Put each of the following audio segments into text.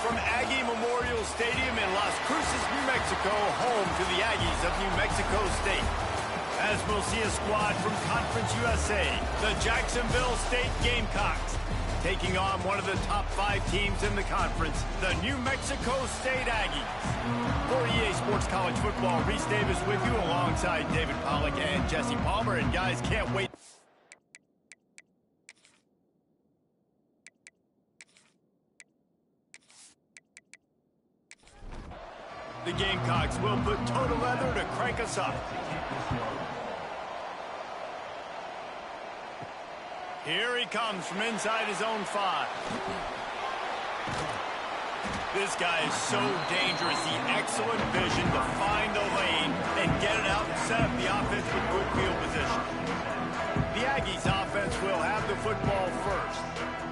from Aggie Memorial Stadium in Las Cruces, New Mexico, home to the Aggies of New Mexico State. As we'll see a squad from Conference USA, the Jacksonville State Gamecocks, taking on one of the top 5 teams in the conference, the New Mexico State Aggies. For EA Sports College Football, Reese Davis with you alongside David Pollack and Jesse Palmer. And guys, can't wait. The Gamecocks will put total leather to crank us up. Here he comes from inside his own 5. This guy is so dangerous. The excellent vision to find the lane and get it out and set up the offense with good field position. The Aggies offense will have the football first.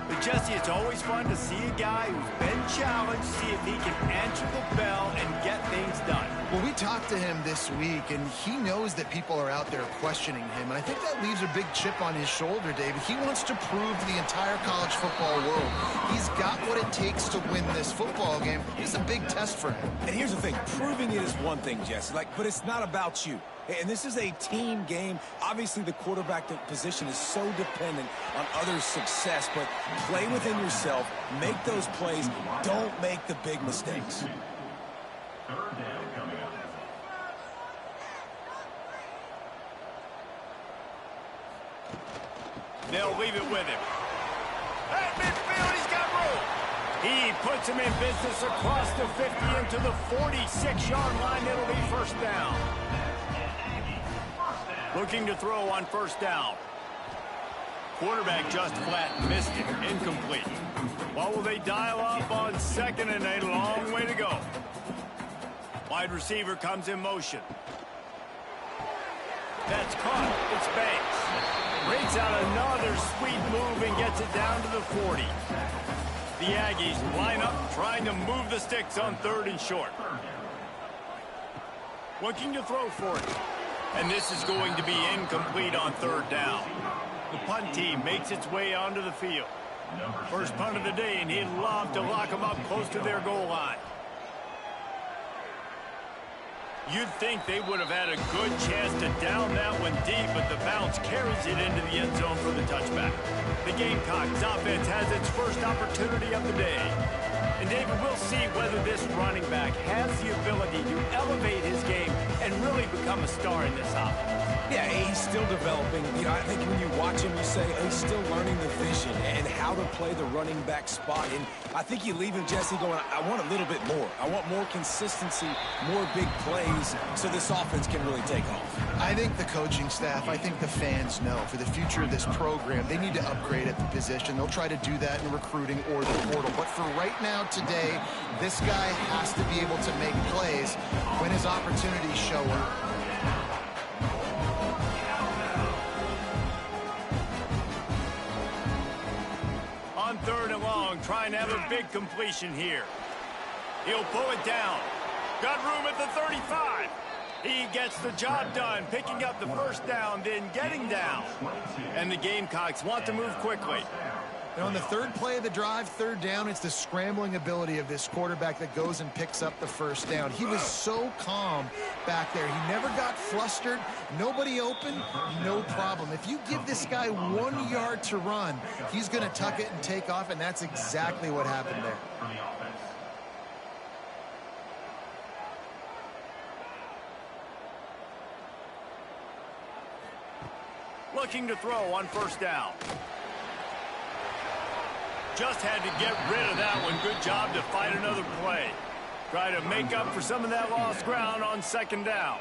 But Jesse, it's always fun to see a guy who's been challenged, see if he can answer the bell and get things done. Well, we talked to him this week, and he knows that people are out there questioning him. And I think that leaves a big chip on his shoulder, David. He wants to prove to the entire college football world he's got what it takes to win this football game. It's a big test for him. And here's the thing. Proving it is one thing, Jesse. But it's not about you. And this is a team game. Obviously, the quarterback position is so dependent on others' success, but play within yourself, make those plays, don't make the big mistakes. They'll leave it with him. At midfield, he's got room. He puts him in business across the 50 into the 46-yard line. It'll be first down. Looking to throw on first down. Quarterback just flat missed it. Incomplete. What will they dial up on second and a long way to go? Wide receiver comes in motion. That's caught. It's Banks. Breaks out another sweet move and gets it down to the 40. The Aggies line up trying to move the sticks on 3rd and short. Looking to throw for it. And this is going to be incomplete on 3rd down. The punt team makes its way onto the field. First punt of the day, and he'd love to lock them up close to their goal line. You'd think they would have had a good chance to down that one deep, but the bounce carries it into the end zone for the touchback. The Gamecocks offense has its first opportunity of the day. And David, we'll see whether this running back has the ability to elevate his game and really become a star in this offense. Yeah, he's still developing. I think when you watch him, you say, oh, he's still learning the vision and how to play the running back spot. And I think you leave him, Jesse, going, I want a little bit more. I want more consistency, more big plays, so this offense can really take off. I think the coaching staff, I think the fans know for the future of this program, they need to upgrade at the position. They'll try to do that in recruiting or the portal. But for right now, today, this guy has to be able to make plays when his opportunities show up. On 3rd and long, trying to have a big completion here. He'll pull it down. Got room at the 35. He gets the job done, picking up the first down, then getting down. And the Gamecocks want to move quickly. And on the 3rd play of the drive, 3rd down, it's the scrambling ability of this quarterback that goes and picks up the first down. He was so calm back there. He never got flustered. Nobody open, no problem. If you give this guy 1 yard to run, he's going to tuck it and take off, and that's exactly what happened there. Looking to throw on first down. Just had to get rid of that one. Good job to fight another play. Try to make up for some of that lost ground on 2nd down.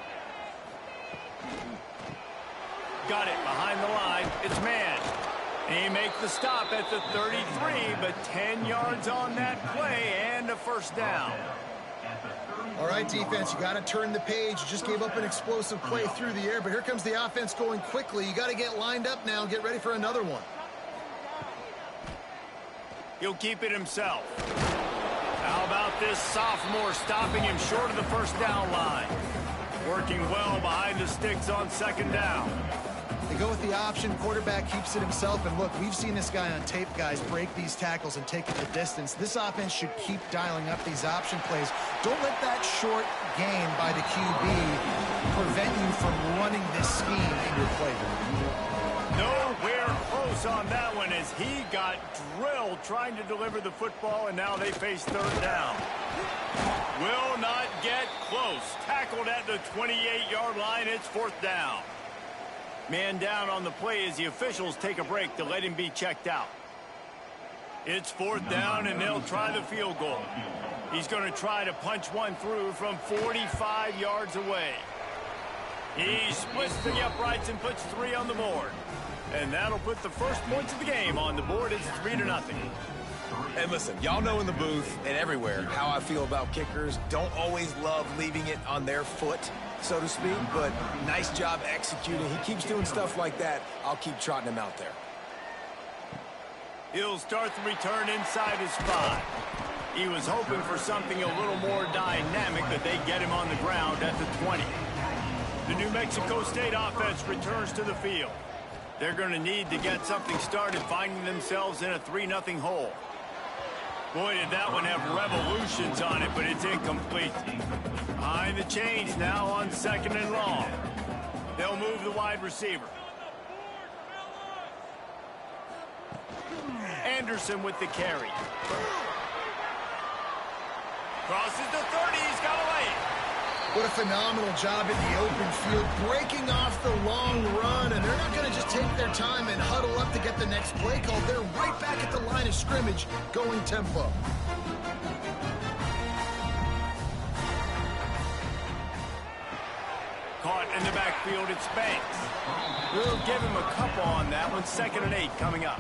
Got it behind the line. It's man. He makes the stop at the 33, but 10 yards on that play and a first down. All right, defense, you got to turn the page. You just gave up an explosive play through the air, but here comes the offense going quickly. You got to get lined up now and get ready for another one. He'll keep it himself. How about this sophomore stopping him short of the first down line? Working well behind the sticks on 2nd down. They go with the option. Quarterback keeps it himself. And look, we've seen this guy on tape, guys, break these tackles and take it the distance. This offense should keep dialing up these option plays. Don't let that short gain by the QB prevent you from running this scheme in your playbook. Nowhere close on that one as he got drilled trying to deliver the football, and now they face third down. Will not get close. Tackled at the 28-yard line. It's fourth down. Man down on the play as the officials take a break to let him be checked out. It's fourth down, and they'll try the field goal. He's going to try to punch one through from 45 yards away. He splits the uprights and puts 3 on the board. And that'll put the first points of the game on the board. It's 3-0. And listen, y'all know in the booth and everywhere how I feel about kickers. Don't always love leaving it on their foot, so to speak, but nice job executing. He keeps doing stuff like that. I'll keep trotting him out there. He'll start the return inside his 5. He was hoping for something a little more dynamic, but they get him on the ground at the 20. The New Mexico State offense returns to the field. They're going to need to get something started, finding themselves in a 3-0 hole. Boy, did that one have revolutions on it, but it's incomplete. Behind the chains now on 2nd and long. They'll move the wide receiver. Anderson with the carry. Crosses the 30, he's got away. What a phenomenal job in the open field, breaking off the long run, and they're not going to just take their time and huddle up to get the next play call. They're right back at the line of scrimmage, going tempo. Caught in the backfield, it's Banks. We'll give him a couple on that one. 2nd and 8 coming up.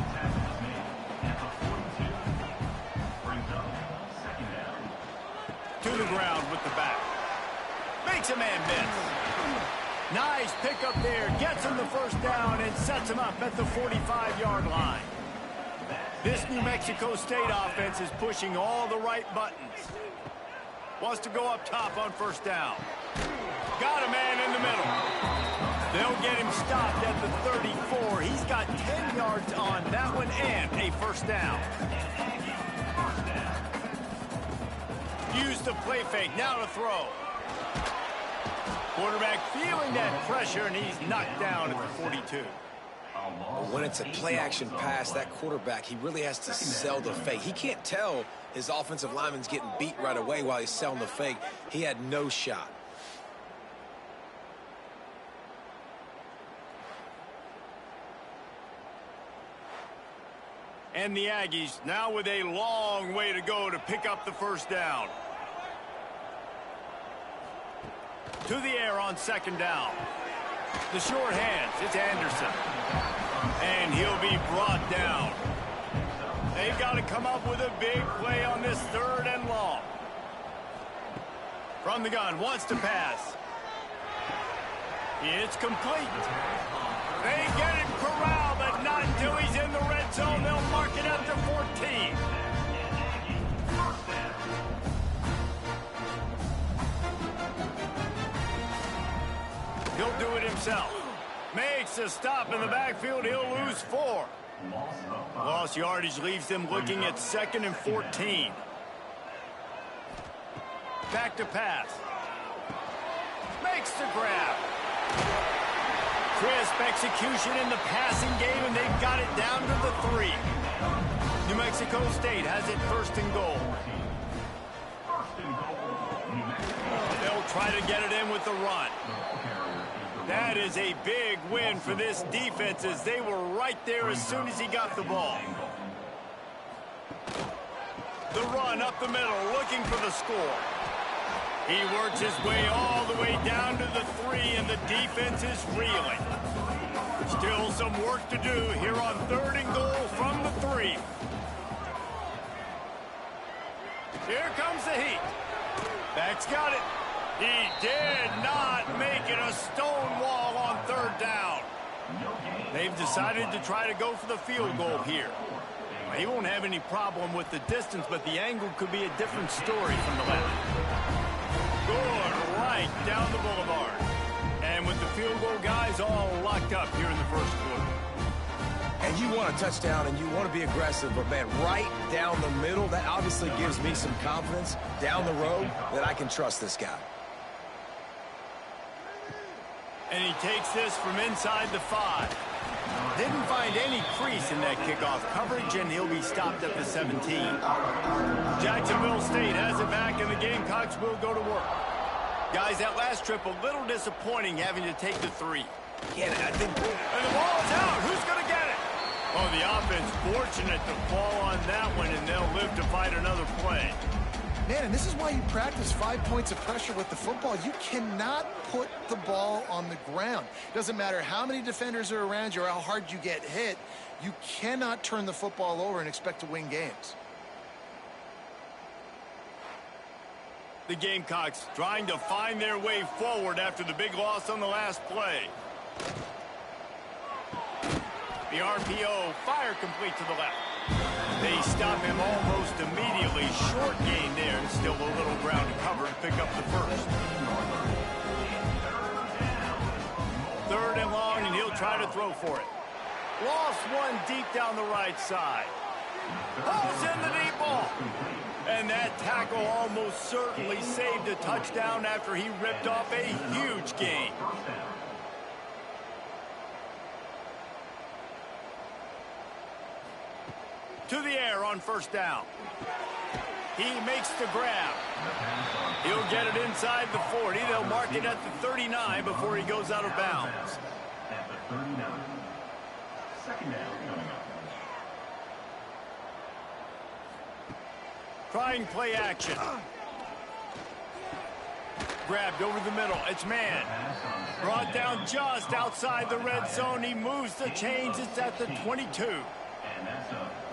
To the ground with the back. Makes a man miss. Nice pickup there. Gets him the first down and sets him up at the 45-yard line. This New Mexico State offense is pushing all the right buttons. Wants to go up top on first down. Got a man in the middle. They'll get him stopped at the 34. He's got 10 yards on that one and a first down. Use the play fake. Now to throw. Quarterback feeling that pressure, and he's knocked down at the 42. When it's a play-action pass, that quarterback, he really has to sell the fake. He can't tell his offensive lineman's getting beat right away while he's selling the fake. He had no shot. And the Aggies now with a long way to go to pick up the first down. To the air on 2nd down. The short hands, it's Anderson. And he'll be brought down. They've got to come up with a big play on this 3rd and long. From the gun, wants to pass. It's complete. They get him corralled, but not until he's in the red zone. They'll mark it up to 14. He'll do it himself. Makes a stop in the backfield. He'll lose 4. Lost yardage leaves them looking at 2nd and 14. Back to pass. Makes the grab. Crisp execution in the passing game, and they've got it down to the 3. New Mexico State has it 1st and goal. They'll try to get it in with the run. That is a big win for this defense as they were right there as soon as he got the ball. The run up the middle, looking for the score. He works his way all the way down to the 3, and the defense is reeling. Still some work to do here on 3rd and goal from the 3. Here comes the heat. Beck's got it. He did not make it a stone wall on 3rd down. They've decided to try to go for the field goal here. He won't have any problem with the distance, but the angle could be a different story from the left. Good right down the boulevard. And with the field goal guys all locked up here in the 1st And you want a touchdown and you want to be aggressive, but, man, right down the middle, that obviously gives me some confidence down the road that I can trust this guy. And he takes this from inside the 5. Didn't find any crease in that kickoff coverage, and he'll be stopped at the 17. Jacksonville State has it back, and the Gamecocks will go to work. Guys, that last trip a little disappointing having to take the 3. Yeah, I think... And the ball is out. Who's going to get it? Oh, the offense fortunate to fall on that one, and they'll live to fight another play. Man, and this is why you practice 5 points of pressure with the football. You cannot put the ball on the ground. Doesn't matter how many defenders are around you or how hard you get hit. You cannot turn the football over and expect to win games. The Gamecocks trying to find their way forward after the big loss on the last play. The RPO, fire complete to the left. They stop him almost immediately. Short gain there, and still a little ground to cover and pick up the first. 3rd and long, and he'll try to throw for it. Lost one deep down the right side. Pulls in the deep ball. And that tackle almost certainly saved a touchdown after he ripped off a huge gain. To the air on 1st down. He makes the grab. He'll get it inside the 40. They'll mark it at the 39 before he goes out of bounds. At the 39. 2nd down coming up. Trying play action. Grabbed over the middle. It's man. Brought down just outside the red zone. He moves the chains. It's at the 22.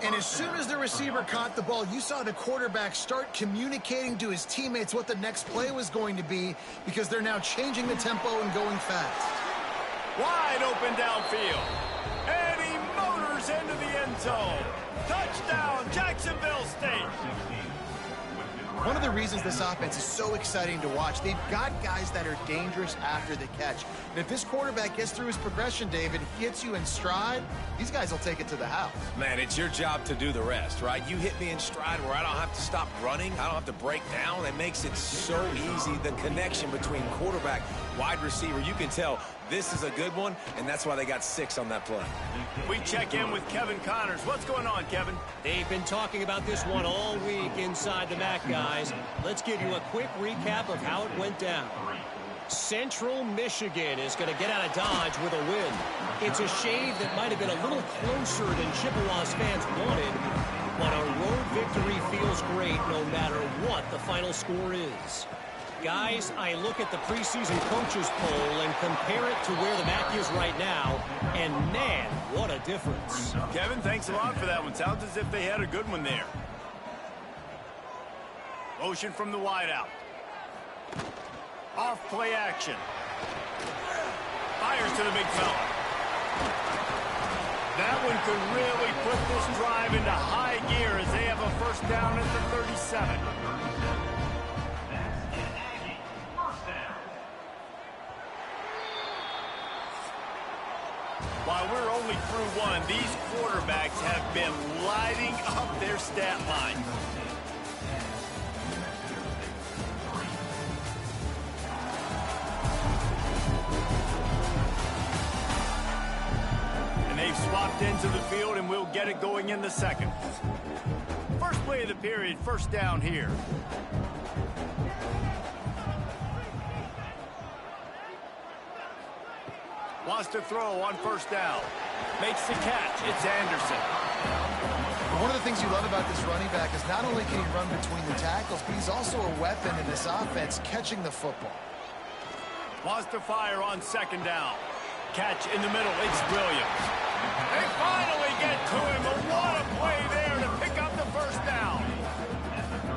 And as soon as the receiver caught the ball, you saw the quarterback start communicating to his teammates what the next play was going to be, because they're now changing the tempo and going fast. Wide open downfield. And he motors into the end zone. Touchdown, Jacksonville State. One of the reasons this offense is so exciting to watch, they've got guys that are dangerous after the catch. And if this quarterback gets through his progression, David, he hits you in stride, these guys will take it to the house. Man, it's your job to do the rest, right? You hit me in stride where I don't have to stop running. I don't have to break down. It makes it so easy. The connection between quarterback, wide receiver, you can tell this is a good one, and that's why they got 6 on that play. We check in with Kevin Connors. What's going on, Kevin? They've been talking about this one all week inside the MAC, guys. Let's give you a quick recap of how it went down. Central Michigan is going to get out of Dodge with a win. It's a shade that might have been a little closer than Chippewa's fans wanted, but a road victory feels great no matter what the final score is. Guys, I look at the preseason coaches poll and compare it to where the MAC is right now, and man, what a difference. Kevin, thanks a lot for that one. Sounds as if they had a good one there. Motion from the wideout. Off play action. Fires to the big fella. That one could really put this drive into high gear as they have a 1st down at the 37. While we're only through one, these quarterbacks have been lighting up their stat line. And they've swapped into the field, and we'll get it going in the 2nd. First play of the period, 1st down here. Wants to throw on 1st down. Makes the catch. It's Anderson. One of the things you love about this running back is not only can he run between the tackles, but he's also a weapon in this offense catching the football. Wants to fire on 2nd down. Catch in the middle. It's Williams. They finally get to him. But what a play there to pick up the 1st down.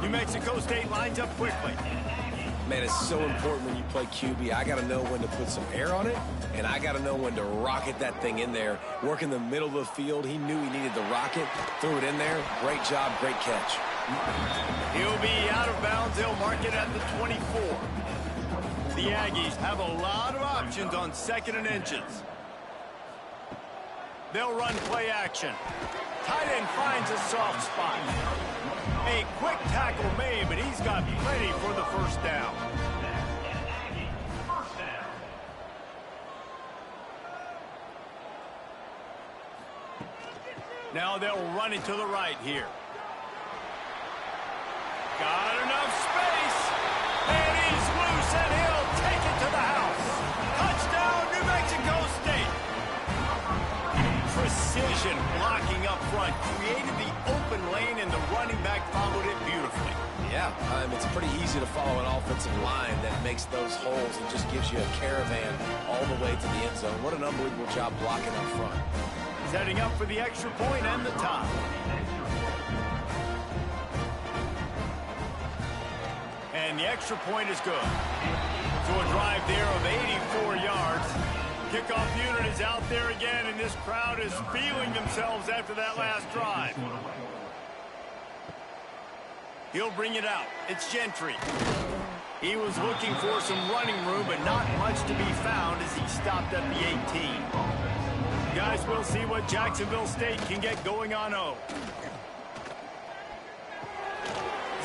New Mexico State lines up quickly. Man, it's so important when you play QB. I got to know when to put some air on it, and I got to know when to rocket that thing in there. Work in the middle of the field. He knew he needed the rocket, threw it in there. Great job, great catch. He'll be out of bounds. They'll mark it at the 24. The Aggies have a lot of options on 2nd and inches. They'll run play action. Tight end finds a soft spot. A quick tackle made, but he's got plenty for the first down. Now they'll run it to the right here. Got enough space. And he's loose, and he'll take it to the house. Touchdown, New Mexico State. Precision blocking up front created the open lane, and the running back followed it beautifully. Yeah, it's pretty easy to follow an offensive line that makes those holes and just gives you a caravan all the way to the end zone. What an unbelievable job blocking up front. Setting up for the extra point and the top. And the extra point is good. To a drive there of 84 yards. Kickoff unit is out there again, and this crowd is feeling themselves after that last drive. He'll bring it out. It's Gentry. He was looking for some running room, but not much to be found as he stopped at the 18. Guys, we'll see what Jacksonville State can get going on O.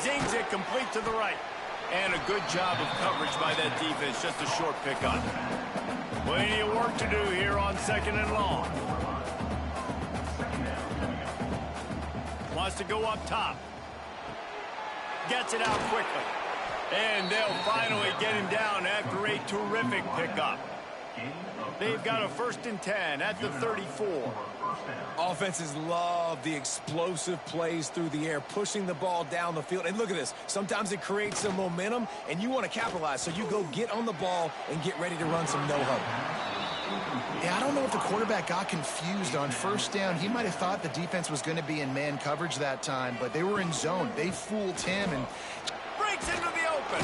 Zings it complete to the right. And a good job of coverage by that defense. Just a short pickup. Plenty of work to do here on 2nd and long. Wants to go up top. Gets it out quickly. And they'll finally get him down after a terrific pickup. They've got a 1st and 10 at the 34. Offenses love the explosive plays through the air, pushing the ball down the field. And look at this. Sometimes it creates some momentum, and you want to capitalize. So you go get on the ball and get ready to run some no-huddle. Yeah, I don't know if the quarterback got confused on 1st down. He might have thought the defense was going to be in man coverage that time, but they were in zone. They fooled him and breaks into the open.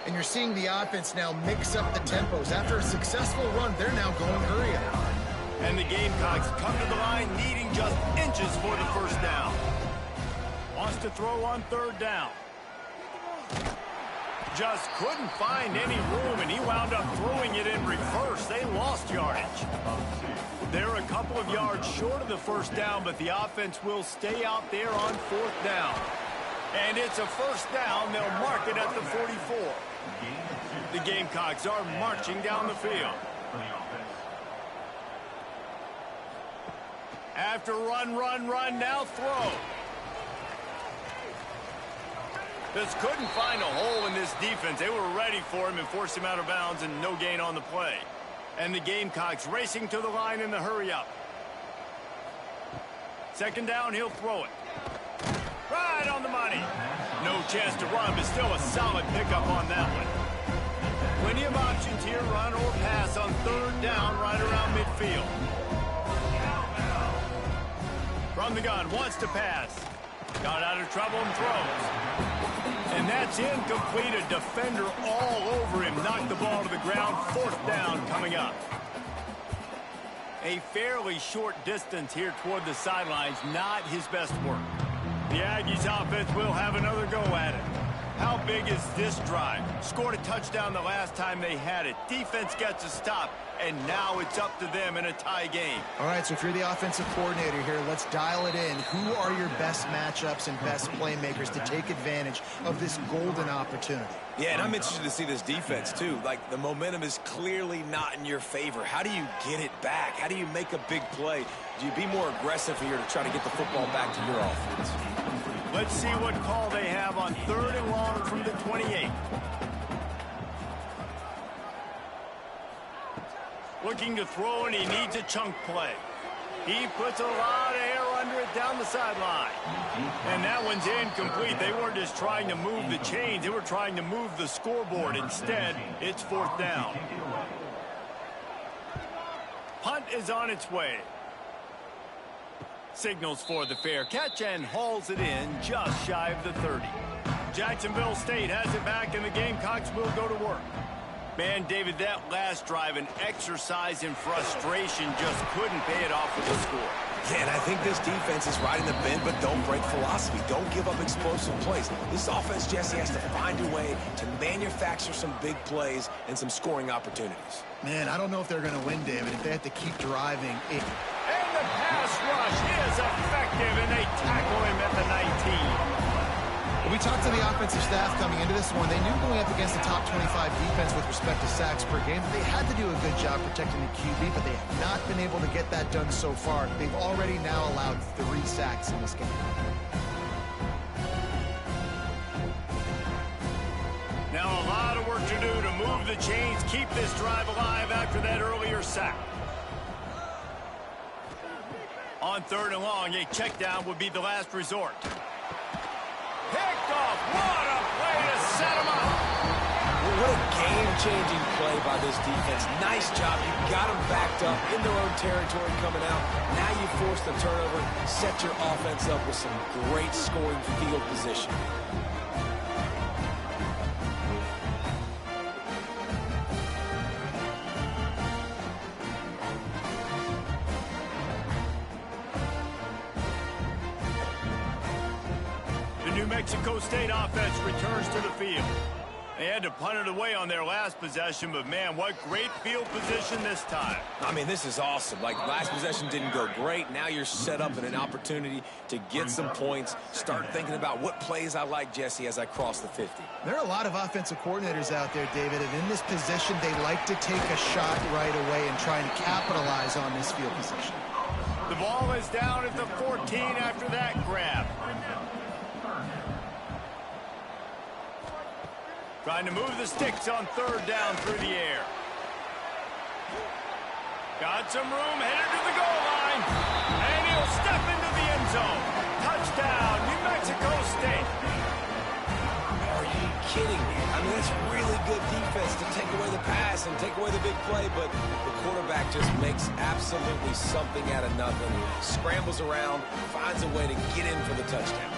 And you're seeing the offense now mix up the tempos. After a successful run, they're now going hurry up. And the Gamecocks come to the line needing just inches for the first down. Wants to throw on 3rd down. Just couldn't find any room, and he wound up throwing it in reverse. They lost yardage. They're a couple of yards short of the first down, but the offense will stay out there on 4th down. And it's a 1st down. They'll mark it at the 44. The Gamecocks are marching down the field. After run, now throw. Just couldn't find a hole in this defense. They were ready for him and forced him out of bounds, and no gain on the play. And the Gamecocks racing to the line in the hurry-up. 2nd down, he'll throw it. Right on the money. No chance to run, but still a solid pickup on that one. Plenty of options here, run or pass on 3rd down right around midfield. From the gun, wants to pass. Got out of trouble and throws. And that's incomplete. A defender all over him. Knocked the ball to the ground. 4th down coming up. A fairly short distance here toward the sidelines. Not his best work. The Aggies offense will have another go at it. How big is this drive? Scored a touchdown the last time they had it. Defense gets a stop, and now it's up to them in a tie game. All right, so if you're the offensive coordinator here, let's dial it in. Who are your best matchups and best playmakers to take advantage of this golden opportunity? Yeah, and I'm interested to see this defense, too. Like, the momentum is clearly not in your favor. How do you get it back? How do you make a big play? Do you be more aggressive here to try to get the football back to your offense? Let's see what call they have on 3rd and long from the 28. Looking to throw, and he needs a chunk play. He puts a lot of air under it down the sideline. And that one's incomplete. They weren't just trying to move the chains. They were trying to move the scoreboard. Instead, it's 4th down. Punt is on its way. Signals for the fair catch and hauls it in just shy of the 30. Jacksonville State has it back, and the Gamecocks will go to work. Man, David, that last drive, an exercise in frustration, just couldn't pay it off with a score. Yeah, and I think this defense is right in the bend, but don't break philosophy. Don't give up explosive plays. This offense, Jesse, has to find a way to manufacture some big plays and some scoring opportunities. Man, I don't know if they're going to win, David, if they have to keep driving. And the pass rush is effective, and they tackle him at the 19. We talked to the offensive staff coming into this one. They knew going up against the top 25 defense with respect to sacks per game that they had to do a good job protecting the QB, but they have not been able to get that done so far. They've already now allowed 3 sacks in this game. Now a lot of work to do to move the chains, keep this drive alive after that earlier sack. On 3rd and long, a check down would be the last resort. Picked off. What a play to set him up. What a game-changing play by this defense. Nice job. You got them backed up in their own territory coming out. Now you force the turnover, set your offense up with some great scoring field position. New Mexico State offense returns to the field. They had to punt it away on their last possession, but man, what great field position this time. I mean, this is awesome. Like, last possession didn't go great. Now you're set up in an opportunity to get some points. Start thinking about what plays I like, Jesse, as I cross the 50. There are a lot of offensive coordinators out there, David, and in this position, they like to take a shot right away and try and capitalize on this field position. The ball is down at the 14 after that grab. Trying to move the sticks on 3rd down through the air. Got some room, headed to the goal line. And he'll step into the end zone. Touchdown, New Mexico State. Are you kidding me? I mean, that's really good defense to take away the pass and take away the big play, but the quarterback just makes absolutely something out of nothing. Scrambles around, finds a way to get in for the touchdown.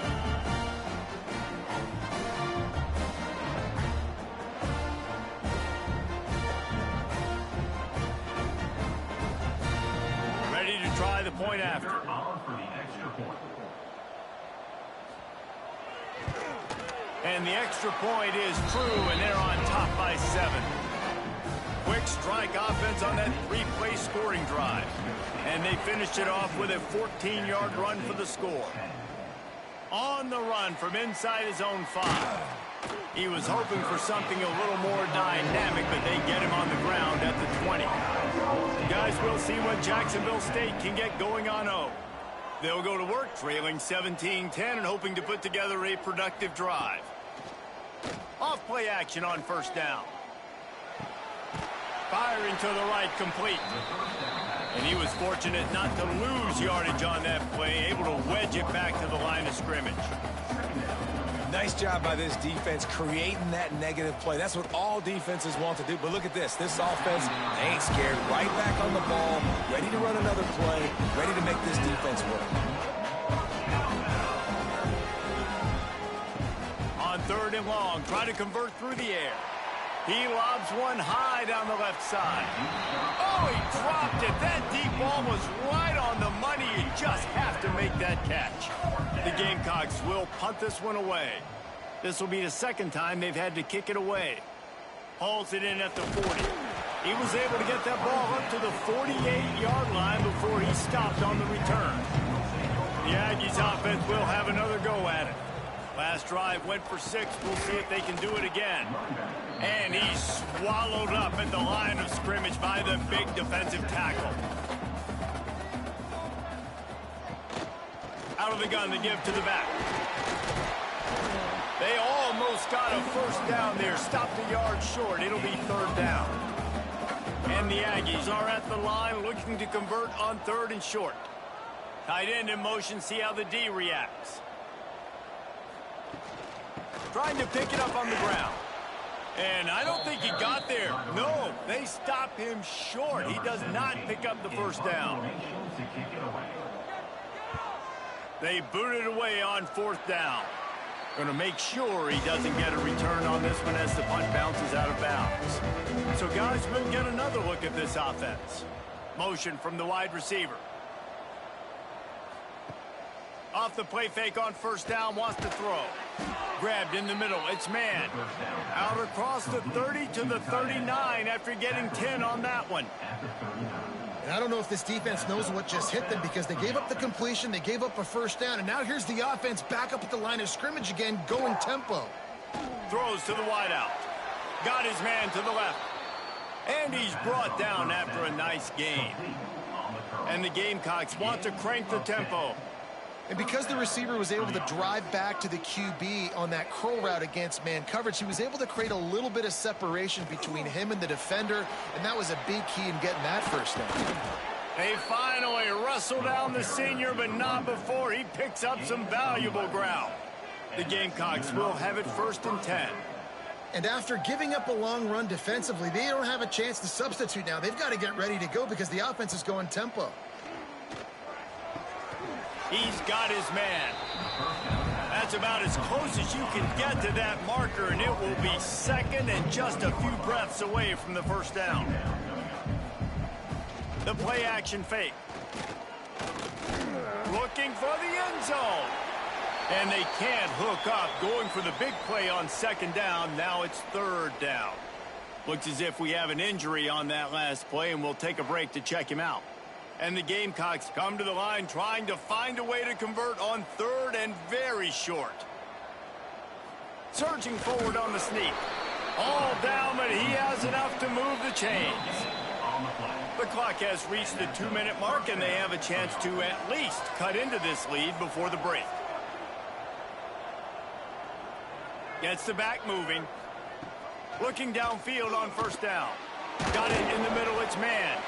Try the point after. And the extra point is true, and they're on top by 7. Quick strike offense on that 3-play scoring drive. And they finished it off with a 14-yard run for the score. On the run from inside his own 5. He was hoping for something a little more dynamic, but they get him on the ground at the 20. Guys, we'll see what Jacksonville State can get going on O. They'll go to work trailing 17-10 and hoping to put together a productive drive. Off-play action on 1st down. Firing to the right, complete. And he was fortunate not to lose yardage on that play, able to wedge it back to the line of scrimmage. Nice job by this defense creating that negative play. That's what all defenses want to do. But look at this. This offense, they ain't scared. Right back on the ball, ready to run another play, ready to make this defense work. On 3rd and long, trying to convert through the air. He lobs one high down the left side. Oh, he dropped it. That deep ball was right on the money. You just have to make that catch. The Gamecocks will punt this one away. This will be the 2nd time they've had to kick it away. Hauls it in at the 40. He was able to get that ball up to the 48-yard line before he stopped on the return. The Aggies offense will have another go at it. Last drive went for 6. We'll see if they can do it again. And he's swallowed up at the line of scrimmage by the big defensive tackle. Out of the gun to give to the back. They almost got a 1st down there. Stopped a yard short. It'll be 3rd down. And the Aggies are at the line looking to convert on 3rd and short. Tight end in motion. See how the D reacts. Trying to pick it up on the ground. And I don't think he got there. No, they stop him short. He does not pick up the 1st down. They boot it away on 4th down. Going to make sure he doesn't get a return on this one as the punt bounces out of bounds. So, guys, we'll get another look at this offense. Motion from the wide receiver. Off the play fake on first down, wants to throw. Grabbed in the middle, it's man. Out across the 30 to the 39 after getting 10 on that one. And I don't know if this defense knows what just hit them because they gave up the completion, they gave up a first down, and now here's the offense back up at the line of scrimmage again, going tempo. Throws to the wideout. Got his man to the left. And he's brought down after a nice gain. And the Gamecocks want to crank the tempo. And because the receiver was able to drive back to the QB on that curl route against man coverage, he was able to create a little bit of separation between him and the defender, and that was a big key in getting that first down. They finally wrestle down the senior, but not before he picks up some valuable ground. The Gamecocks will have it 1st and 10. And after giving up a long run defensively, they don't have a chance to substitute now. They've got to get ready to go because the offense is going tempo. He's got his man. That's about as close as you can get to that marker, and it will be 2nd and just a few breaths away from the first down. The play action fake. Looking for the end zone. And they can't hook up, going for the big play on 2nd down. Now it's 3rd down. Looks as if we have an injury on that last play, and we'll take a break to check him out. And the Gamecocks come to the line trying to find a way to convert on 3rd and very short. Surging forward on the sneak. All down, but he has enough to move the chains. The clock has reached the 2-minute mark, and they have a chance to at least cut into this lead before the break. Gets the back moving. Looking downfield on first down. Got it in the middle, it's man.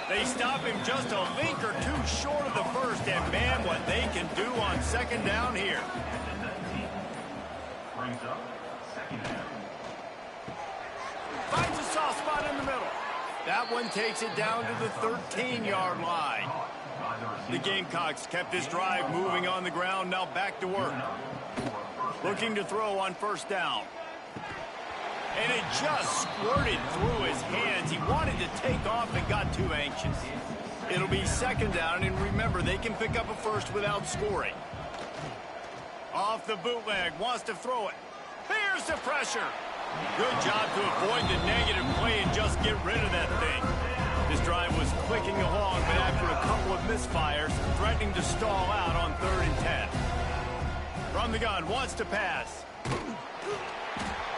They stop him just a link or two short of the first, and man, what they can do on 2nd down here. Brings up 2nd down. Finds a soft spot in the middle. That one takes it down to the 13-yard line. The Gamecocks kept this drive moving on the ground, now back to work. Looking to throw on first down. And it just squirted through his hands. He wanted to take off and got too anxious. It'll be 2nd down, and remember, they can pick up a first without scoring. Off the bootleg, wants to throw it. Here's the pressure. Good job to avoid the negative play and just get rid of that thing. This drive was clicking along, but after a couple of misfires, threatening to stall out on 3rd and 10. From the gun, wants to pass.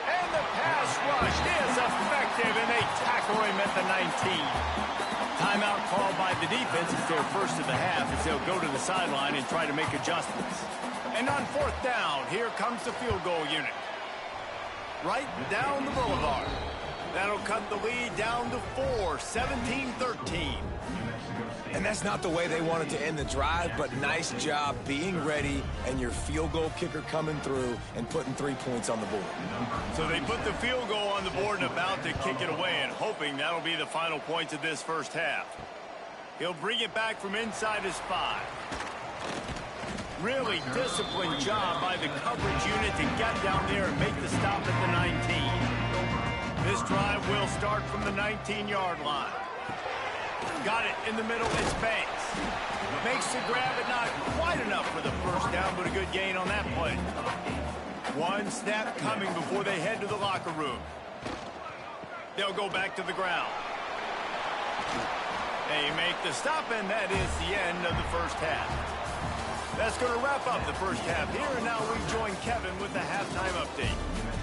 And the pass rush is effective, and they tackle him at the 19. Timeout called by the defense. It's their first of the half as they'll go to the sideline and try to make adjustments. And on 4th down, here comes the field goal unit. Right down the boulevard. That'll cut the lead down to 4, 17-13. And that's not the way they wanted to end the drive, but nice job being ready and your field goal kicker coming through and putting 3 points on the board. So they put the field goal on the board and about to kick it away, and hoping that'll be the final points of this first half. He'll bring it back from inside his 5. Really disciplined job by the coverage unit to get down there and make the stop at the 19. This drive will start from the 19-yard line. Got it in the middle, it's Banks. Makes the grab, but not quite enough for the first down, but a good gain on that play. One snap coming before they head to the locker room. They'll go back to the ground. They make the stop, and that is the end of the first half. That's going to wrap up the first half here, and now we join Kevin with the halftime update.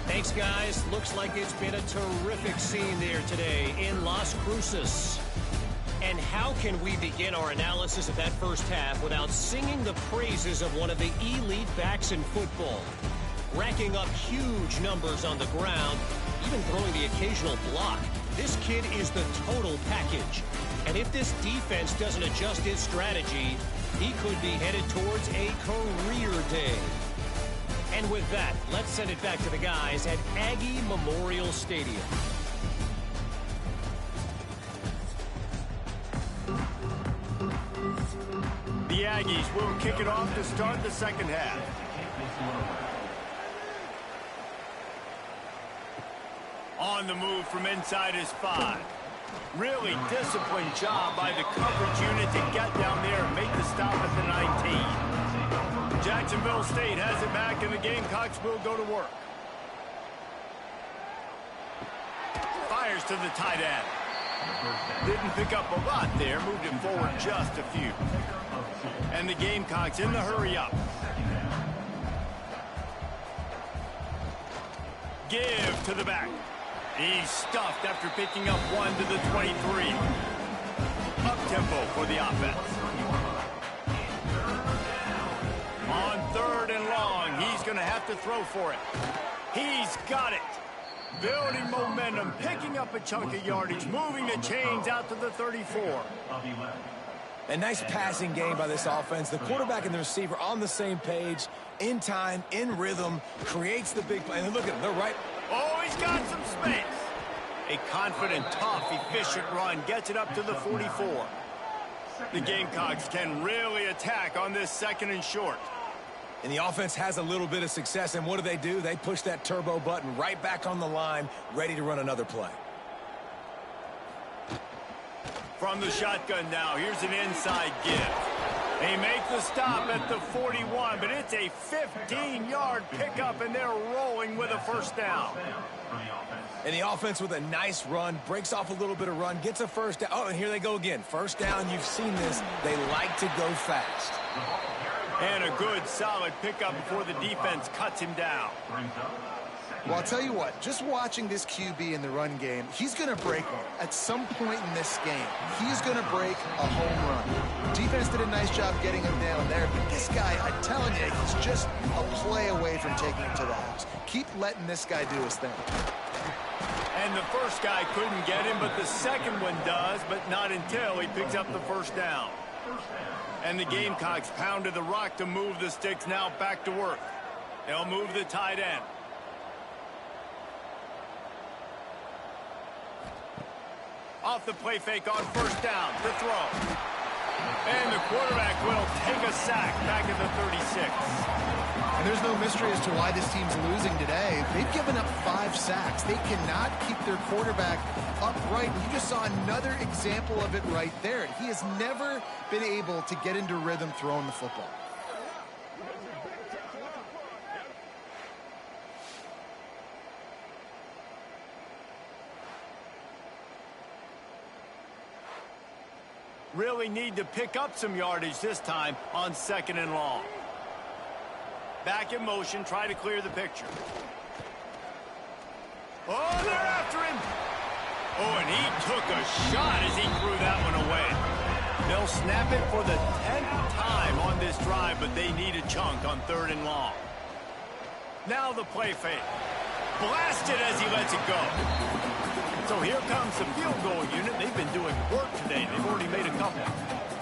Thanks, guys. Looks like it's been a terrific scene there today in Las Cruces. And how can we begin our analysis of that first half without singing the praises of one of the elite backs in football? Racking up huge numbers on the ground, even throwing the occasional block. This kid is the total package. And if this defense doesn't adjust its strategy, he could be headed towards a career day. And with that, let's send it back to the guys at Aggie Memorial Stadium. The Aggies will kick it off to start the second half. On the move from inside his 5. Really disciplined job by the coverage unit to get down there and make the stop at the 19. Jacksonville State has it back, and the Gamecocks will go to work. Fires to the tight end. Didn't pick up a lot there, moved him forward just a few. And the Gamecocks in the hurry up. Give to the back. He's stuffed after picking up one to the 23. Up-tempo for the offense. On 3rd and long, he's going to have to throw for it. He's got it. Building momentum, picking up a chunk of yardage, moving the chains out to the 34. A nice passing game by this offense. The quarterback and the receiver on the same page, in time, in rhythm, creates the big play. And look at them, they're right. Oh, he's got some space. A confident, tough, efficient run gets it up to the 44. The Gamecocks can really attack on this 2nd and short. And the offense has a little bit of success, and what do? They push that turbo button right back on the line, ready to run another play. From the shotgun now, here's an inside give. They make the stop at the 41, but it's a 15-yard pickup, and they're rolling with a 1st down. And the offense with a nice run, breaks off a little bit of run, gets a 1st down. Oh, and here they go again. 1st down, you've seen this. They like to go fast. And a good, solid pickup before the defense cuts him down. Well, I'll tell you what, just watching this QB in the run game, he's going to break one at some point in this game. He's going to break a home run. Defense did a nice job getting him down there, but this guy, I'm telling you, he's just a play away from taking it to the house. Keep letting this guy do his thing. And the first guy couldn't get him, but the second one does, but not until he picks up the 1st down. And the Gamecocks pounded the rock to move the sticks, now back to work. They'll move the tight end. Off the play fake on 1st down to throw. And the quarterback will take a sack back at the 36. And there's no mystery as to why this team's losing today. They've given up 5 sacks. They cannot keep their quarterback upright. You just saw another example of it right there. He has never been able to get into rhythm throwing the football. Really need to pick up some yardage this time on 2nd and long. Back in motion, try to clear the picture. Oh, they're after him. Oh, and he took a shot as he threw that one away. They'll snap it for the 10th time on this drive, but they need a chunk on 3rd and long. Now the play fake. Blasted as he lets it go. So here comes the field goal unit. They've been doing work today. They've already made a couple.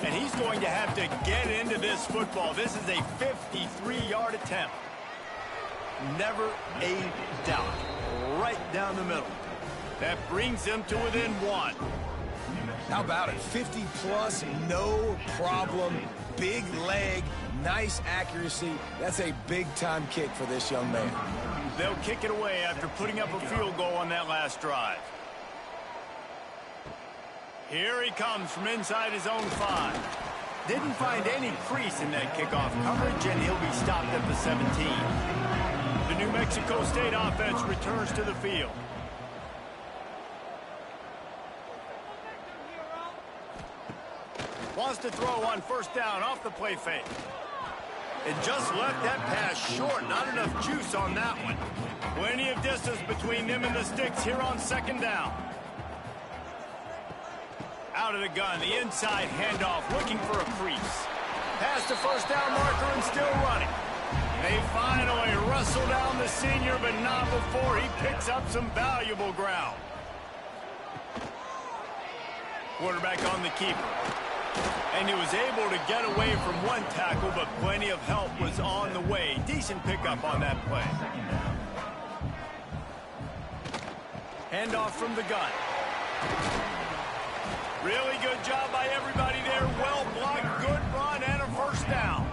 And he's going to have to get into this football. This is a 53-yard attempt. Never a doubt. Right down the middle. That brings them to within 1. How about it? 50-plus, no problem. Big leg, nice accuracy. That's a big-time kick for this young man. They'll kick it away after putting up a field goal on that last drive. Here he comes from inside his own 5. Didn't find any crease in that kickoff coverage, and he'll be stopped at the 17. The New Mexico State offense returns to the field. Wants to throw on 1st down off the play fake. It just left that pass short. Not enough juice on that one. Plenty of distance between them and the sticks here on 2nd down. Out of the gun, the inside handoff, looking for a crease. Past the 1st down marker and still running. They finally wrestle down the senior, but not before he picks up some valuable ground. Quarterback on the keeper. And he was able to get away from one tackle, but plenty of help was on the way. Decent pickup on that play. Handoff from the gun. Really good job by everybody there. Well blocked, good run, and a 1st down.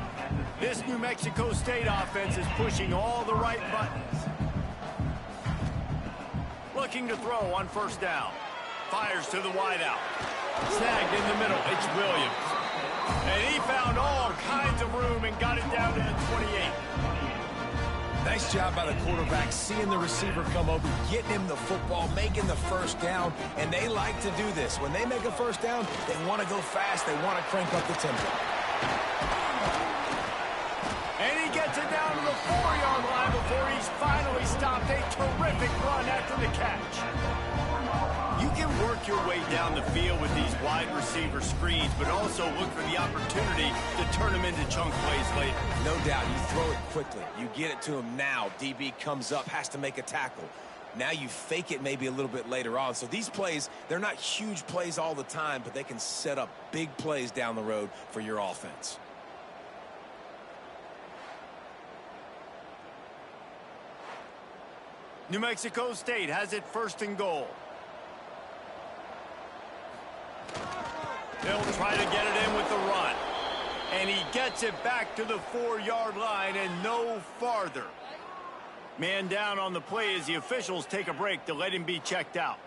This New Mexico State offense is pushing all the right buttons. Looking to throw on 1st down. Fires to the wideout. Snagged in the middle. It's Williams. And he found all kinds of room and got it down to the 28. Nice job by the quarterback, seeing the receiver come over, getting him the football, making the first down, and they like to do this. When they make a first down, they want to go fast. They want to crank up the tempo. And he gets it down to the 4-yard line before he's finally stopped. A terrific run after the catch. You can work your way down the field with these wide receiver screens, but also look for the opportunity to turn them into chunk plays later. No doubt, you throw it quickly. You get it to him now. DB comes up, has to make a tackle. Now you fake it maybe a little bit later on. So these plays, they're not huge plays all the time, but they can set up big plays down the road for your offense. New Mexico State has it 1st and goal. They'll try to get it in with the run. And he gets it back to the 4-yard line and no farther. Man down on the play as the officials take a break to let him be checked out.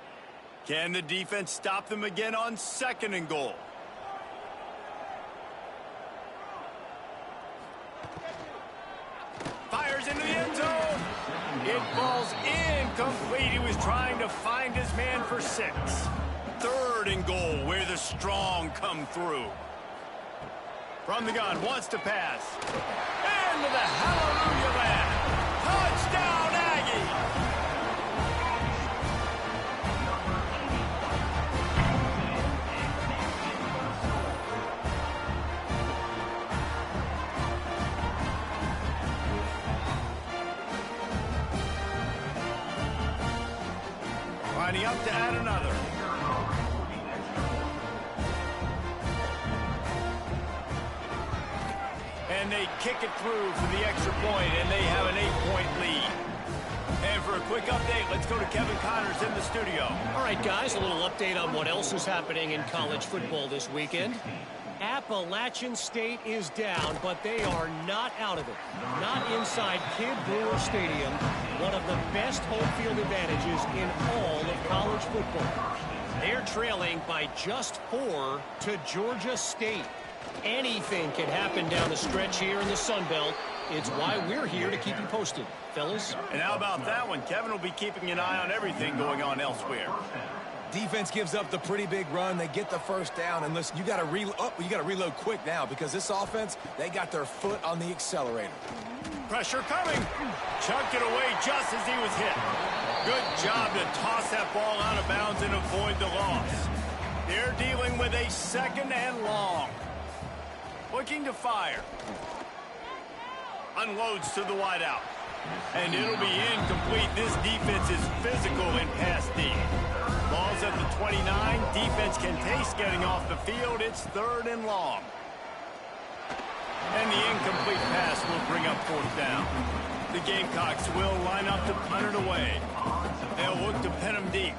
Can the defense stop them again on 2nd and goal? Fires into the end zone. It falls incomplete. He was trying to find his man for 6. 3rd and goal, where the strong come through. From the gun, wants to pass. Into the hallelujah land. Touchdown, Aggie! Lining up to add another. And they kick it through for the extra point, and they have an 8-point lead. And for a quick update, let's go to Kevin Connors in the studio. All right, guys, a little update on what else is happening in college football this weekend. Appalachian State is down, but they are not out of it. Not inside Kid Brewer Stadium, one of the best home field advantages in all of college football. They're trailing by just 4 to Georgia State. Anything can happen down the stretch here in the Sun Belt. It's why we're here to keep you posted, fellas. And how about that one? Kevin will be keeping an eye on everything going on elsewhere. Defense gives up the pretty big run. They get the first down. And listen, you got to reload quick now because this offense, they got their foot on the accelerator. Pressure coming. Chucked it away just as he was hit. Good job to toss that ball out of bounds and avoid the loss. They're dealing with a 2nd and long. Looking to fire. Unloads to the wideout. And it'll be incomplete. This defense is physical in pass D. Ball's at the 29. Defense can taste getting off the field. It's 3rd and long. And the incomplete pass will bring up 4th down. The Gamecocks will line up to punt it away. They'll look to pin him deep.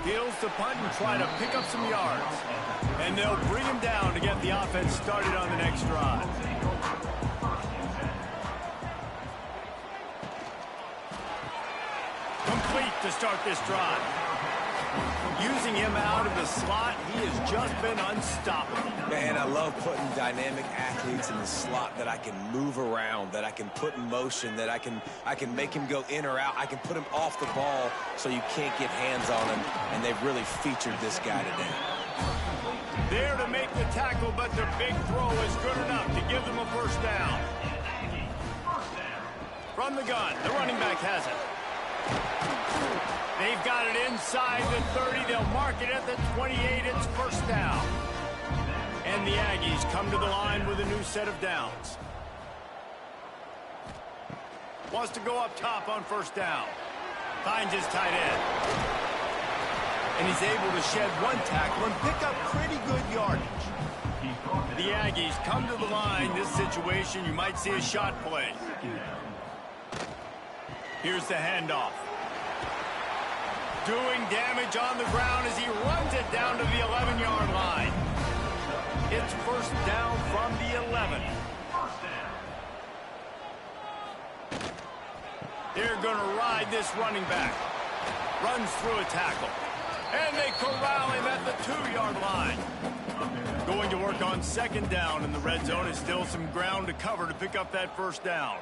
Fields to punt and try to pick up some yards. And they'll bring him down to get the offense started on the next drive. Complete to start this drive. Using him out of the slot, he has just been unstoppable. Man, I love putting dynamic athletes in the slot that I can move around, that I can put in motion, that I can make him go in or out. I can put him off the ball so you can't get hands on him, and they've really featured this guy today. There to make the tackle, but their big throw is good enough to give them a 1st down. From the gun, the running back has it. They've got it inside the 30. They'll mark it at the 28. It's 1st down. And the Aggies come to the line with a new set of downs. Wants to go up top on 1st down. Finds his tight end. And he's able to shed one tackle and pick up pretty good yardage. The Aggies come to the line. This situation, you might see a shot play. Here's the handoff. Doing damage on the ground as he runs it down to the 11-yard line. It's 1st down from the 11. They're going to ride this running back. Runs through a tackle. And they corral him at the 2-yard line. Going to work on second down in the red zone. Is still some ground to cover to pick up that first down.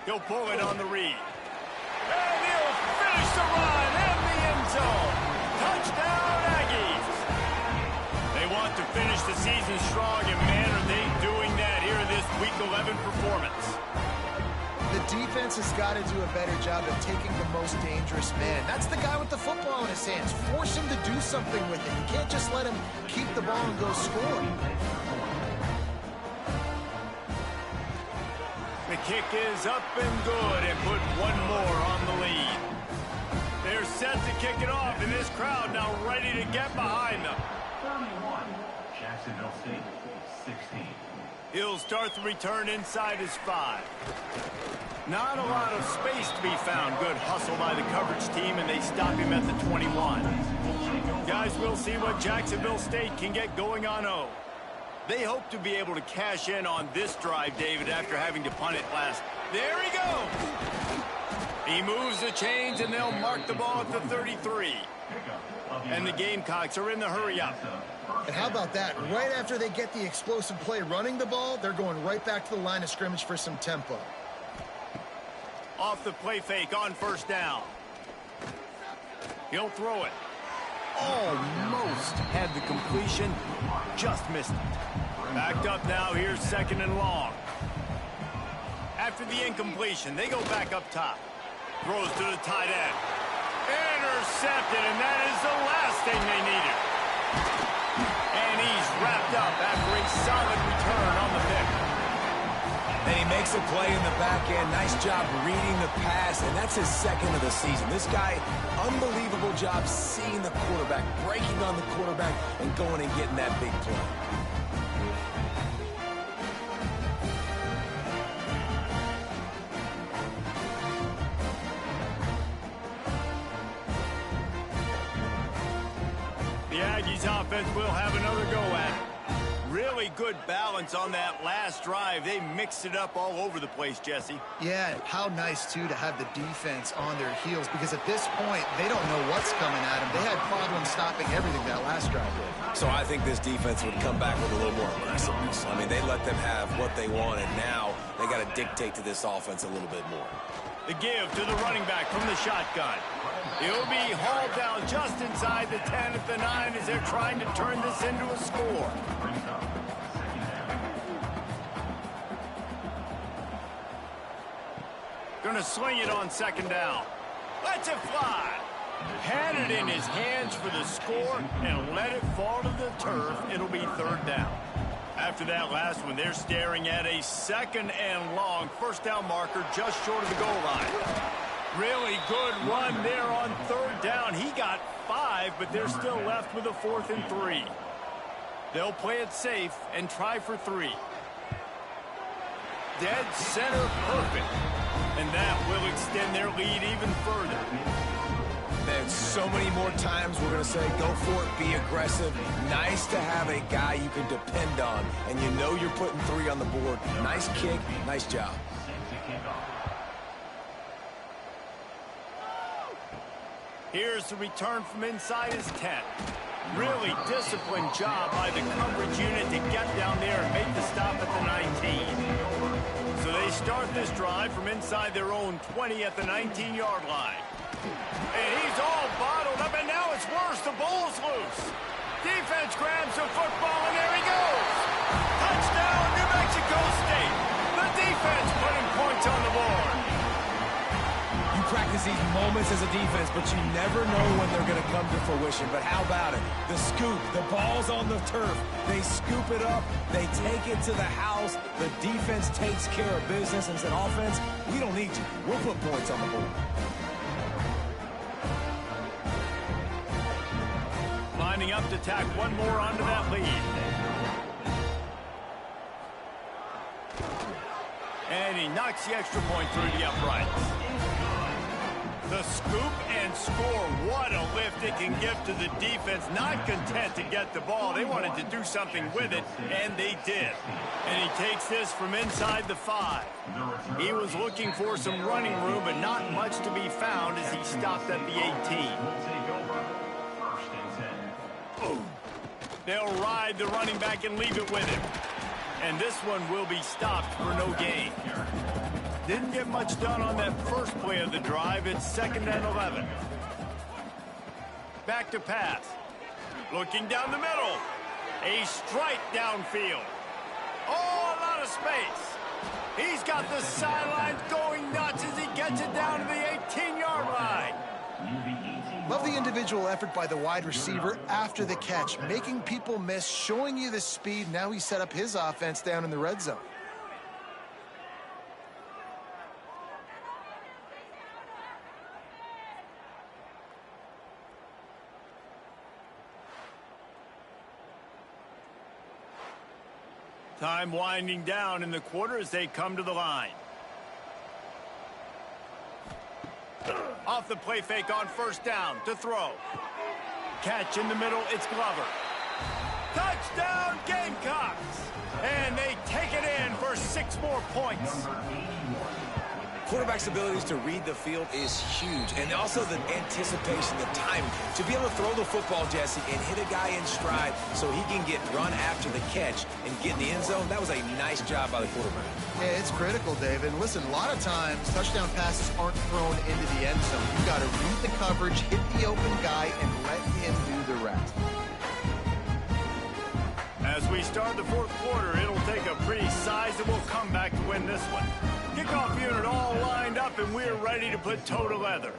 He'll pull it on the read. And he'll finish the run in the end zone. Touchdown, Aggies. They want to finish the season strong, and man, are they doing that here in this Week 11 performance. The defense has got to do a better job of taking the most dangerous man. That's the guy with the football in his hands. Force him to do something with it. You can't just let him keep the ball and go score. The kick is up and good, and put one more on the lead. They're set to kick it off, and this crowd now ready to get behind them. 31, Jacksonville State, 16. He'll start the return inside his 5. Not a lot of space to be found. Good hustle by the coverage team, and they stop him at the 21. Guys, we'll see what Jacksonville State can get going on O. They hope to be able to cash in on this drive, David, after having to punt it last. There he goes! He moves the chains, and they'll mark the ball at the 33. And the Gamecocks are in the hurry-up. And how about that? Right after they get the explosive play running the ball, they're going right back to the line of scrimmage for some tempo. Off the play fake on first down. He'll throw it. Almost had the completion, just missed it. Backed up now, here's second and long. After the incompletion, they go back up top. Throws to the tight end. Intercepted, and that is the last thing they needed. And he's wrapped up after a solid return on the pick. And he makes a play in the back end. Nice job reading the pass, and that's his second of the season. This guy, unbelievable job seeing the quarterback, breaking on the quarterback, and going and getting that big play. The Aggies offense will have another go at it. Really good balance on that last drive. They mixed it up all over the place, Jesse. Yeah, how nice, too, to have the defense on their heels, because at this point, they don't know what's coming at them. They had problems stopping everything that last drive did. So I think this defense would come back with a little more aggressiveness. I mean, they let them have what they want, and now they got to dictate to this offense a little bit more. The give to the running back from the shotgun. He'll be hauled down just inside the 10 at the 9 as they're trying to turn this into a score. Gonna sling it on second down. Lets it fly. Had it in his hands for the score and let it fall to the turf. It'll be third down. After that last one, they're staring at a second and long first down marker just short of the goal line. Really good run there on third down. He got 5, but they're still left with a 4th and 3. They'll play it safe and try for 3. Dead center perfect. And that will extend their lead even further. There's so many more times we're going to say, go for it, be aggressive. Nice to have a guy you can depend on, and you know you're putting 3 on the board. Nice kick, nice job. Here's the return from inside his 10. Really disciplined job by the coverage unit to get down there and make the stop at the 19. So they start this drive from inside their own 20 at the 19-yard line. And he's all bottled up, and now it's worse. The ball's loose. Defense grabs the football, and there he goes. Touchdown, New Mexico State. The defense putting points on the board. You practice these moments as a defense, but you never know when they're going to come to fruition. But how about it? The scoop, the ball's on the turf. They scoop it up. They take it to the house. The defense takes care of business and said, offense, we don't need you. We'll put points on the board. Lining up to tack one more onto that lead. And he knocks the extra point through the uprights. The scoop and score. What a lift it can give to the defense. Not content to get the ball. They wanted to do something with it, and they did. And he takes this from inside the 5. He was looking for some running room, but not much to be found as he stopped at the 18. They'll ride the running back and leave it with him. And this one will be stopped for no gain. Didn't get much done on that first play of the drive. It's 2nd and 11. Back to pass. Looking down the middle. A strike downfield. Oh, a lot of space. He's got the sidelines going nuts as he gets it down to the 18-yard line. Love the individual effort by the wide receiver after the catch, making people miss, showing you the speed. Now he set up his offense down in the red zone. Time winding down in the quarter as they come to the line. Off the play fake on 1st down to throw. Catch in the middle, it's Glover. Touchdown Gamecocks! And they take it in for 6 more points. Quarterback's abilities to read the field is huge, and also the anticipation, the timing. To be able to throw the football, Jesse, and hit a guy in stride so he can get run after the catch and get in the end zone, that was a nice job by the quarterback. Yeah, it's critical, David. And listen, a lot of times, touchdown passes aren't thrown into the end zone. You've got to read the coverage, hit the open guy, and let him do the rest. As we start the 4th quarter, it'll take a pretty sizable comeback to win this one. Kickoff unit all lined up, and we're ready to put toe to leather.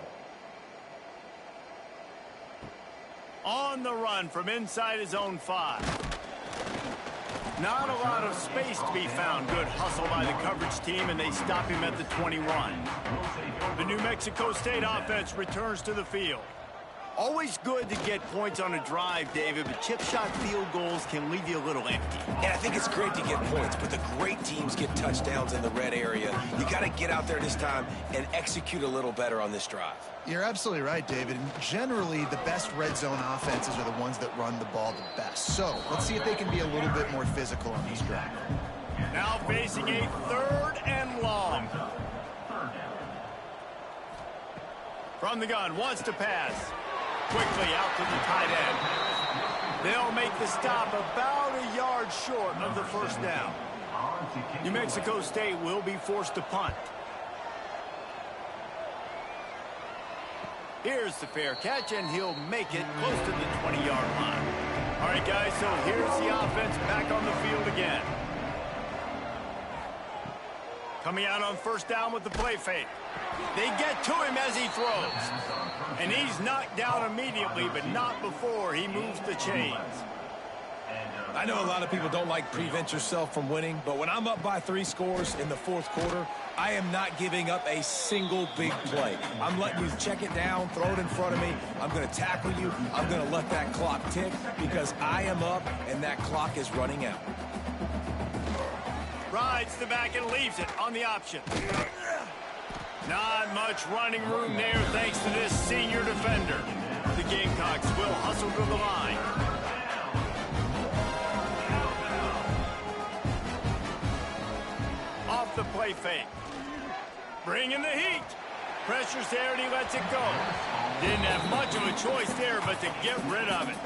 On the run from inside his own 5. Not a lot of space to be found. Good hustle by the coverage team, and they stop him at the 21. The New Mexico State offense returns to the field. Always good to get points on a drive, David, but chip shot field goals can leave you a little empty. And I think it's great to get points, but the great teams get touchdowns in the red area. You got to get out there this time and execute a little better on this drive. You're absolutely right, David. And generally, the best red zone offenses are the ones that run the ball the best. So let's see if they can be a little bit more physical on this drive. Now facing a 3rd and long. From the gun, wants to pass. Quickly out to the tight end. They'll make the stop about a yard short of the 1st down. New Mexico State will be forced to punt. Here's the fair catch, and he'll make it close to the 20-yard line. All right, guys, so here's the offense back on the field again. Coming out on 1st down with the play fake. They get to him as he throws. And he's knocked down immediately, but not before he moves the chains. I know a lot of people don't like prevent yourself from winning, but when I'm up by 3 scores in the 4th quarter, I am not giving up a single big play. I'm letting you check it down, throw it in front of me. I'm going to tackle you. I'm going to let that clock tick because I am up and that clock is running out. Rides the back and leaves it on the option. Not much running room there thanks to this senior defender. The Gamecocks will hustle to the line. Off the play fake. Bringing the heat. Pressure's there and he lets it go. Didn't have much of a choice there but to get rid of it.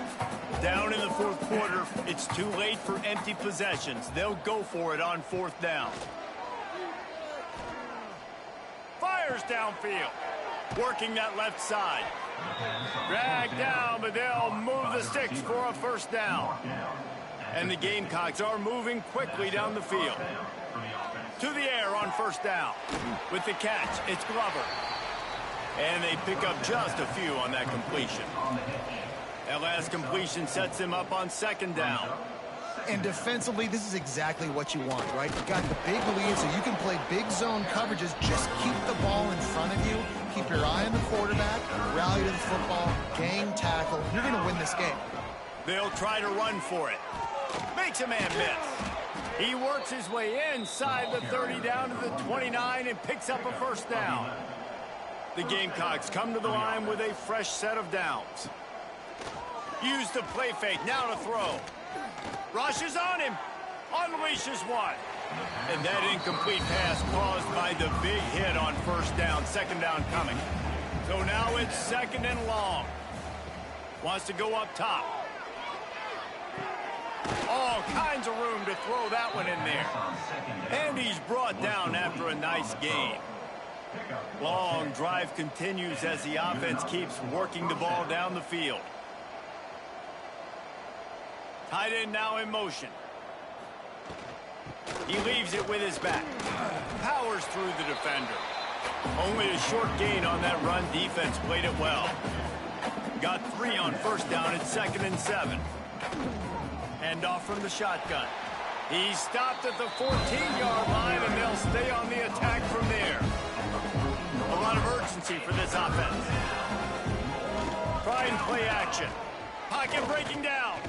Down in the 4th quarter, it's too late for empty possessions. They'll go for it on 4th down. Fires downfield. Working that left side. Dragged down, but they'll move the sticks for a 1st down. And the Gamecocks are moving quickly down the field. To the air on 1st down. With the catch, it's Glover. And they pick up just a few on that completion. That last completion sets him up on 2nd down. And defensively, this is exactly what you want, right? You got the big lead, so you can play big zone coverages. Just keep the ball in front of you. Keep your eye on the quarterback. Rally to the football. Gang tackle. You're going to win this game. They'll try to run for it. Makes a man miss. He works his way inside the 30 down to the 29 and picks up a 1st down. The Gamecocks come to the line with a fresh set of downs. Use the play fake, now to throw. Rushes on him, unleashes one. And that incomplete pass caused by the big hit on first down, second down coming. So now it's second and long. Wants to go up top. All kinds of room to throw that one in there. And he's brought down after a nice gain. Long drive continues as the offense keeps working the ball down the field. Tight end now in motion. He leaves it with his back. Powers through the defender. Only a short gain on that run. Defense played it well. Got 3 on first down at 2nd and 7. Hand off from the shotgun. He's stopped at the 14-yard line, and they'll stay on the attack from there. A lot of urgency for this offense. Try and play action. Pocket breaking down.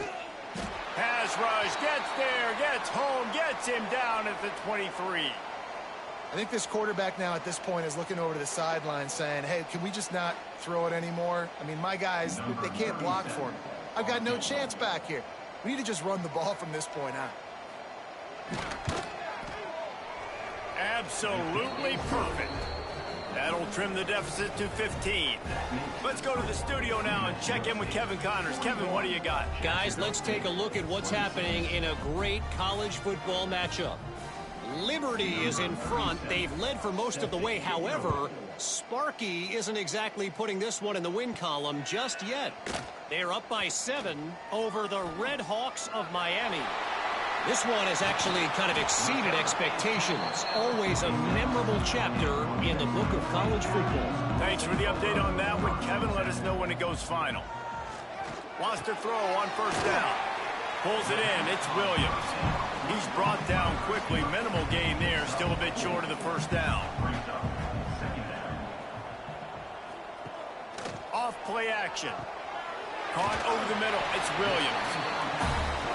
Pass rush, gets there, gets home, gets him down at the 23. I think this quarterback now at this point is looking over to the sideline saying, hey, can we just not throw it anymore? I mean, my guys, they can't block for me. I've got no chance back here. We need to just run the ball from this point on. Absolutely perfect. That'll trim the deficit to 15. Let's go to the studio now and check in with Kevin Connors. Kevin, what do you got? Guys, let's take a look at what's happening in a great college football matchup. Liberty is in front. They've led for most of the way. However, Sparky isn't exactly putting this one in the win column just yet. They're up by 7 over the Red Hawks of Miami. This one has actually kind of exceeded expectations. Always a memorable chapter in the book of college football. Thanks for the update on that one, Kevin. Let us know when it goes final. Wants to throw on first down. Pulls it in. It's Williams. He's brought down quickly. Minimal gain there. Still a bit short of the first down. Off play action. Caught over the middle. It's Williams.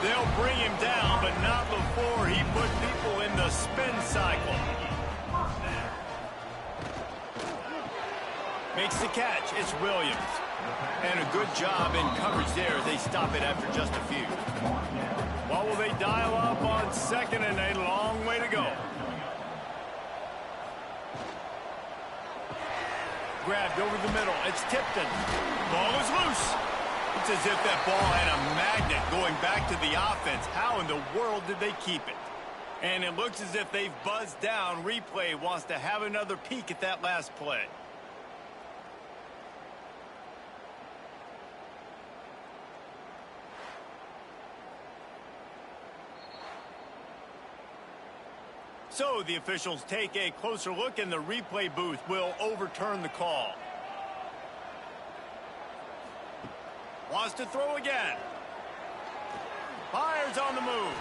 They'll bring him down, but not before he put people in the spin cycle. Makes the catch. It's Williams. And a good job in coverage there as they stop it after just a few. What will they dial up on second, and a long way to go. Grabbed over the middle. It's Tipton. Ball is loose. It's as if that ball had a magnet going back to the offense. How in the world did they keep it? And it looks as if they've buzzed down. Replay wants to have another peek at that last play. So the officials take a closer look, and the replay booth will overturn the call. Wants to throw again. Fires on the move.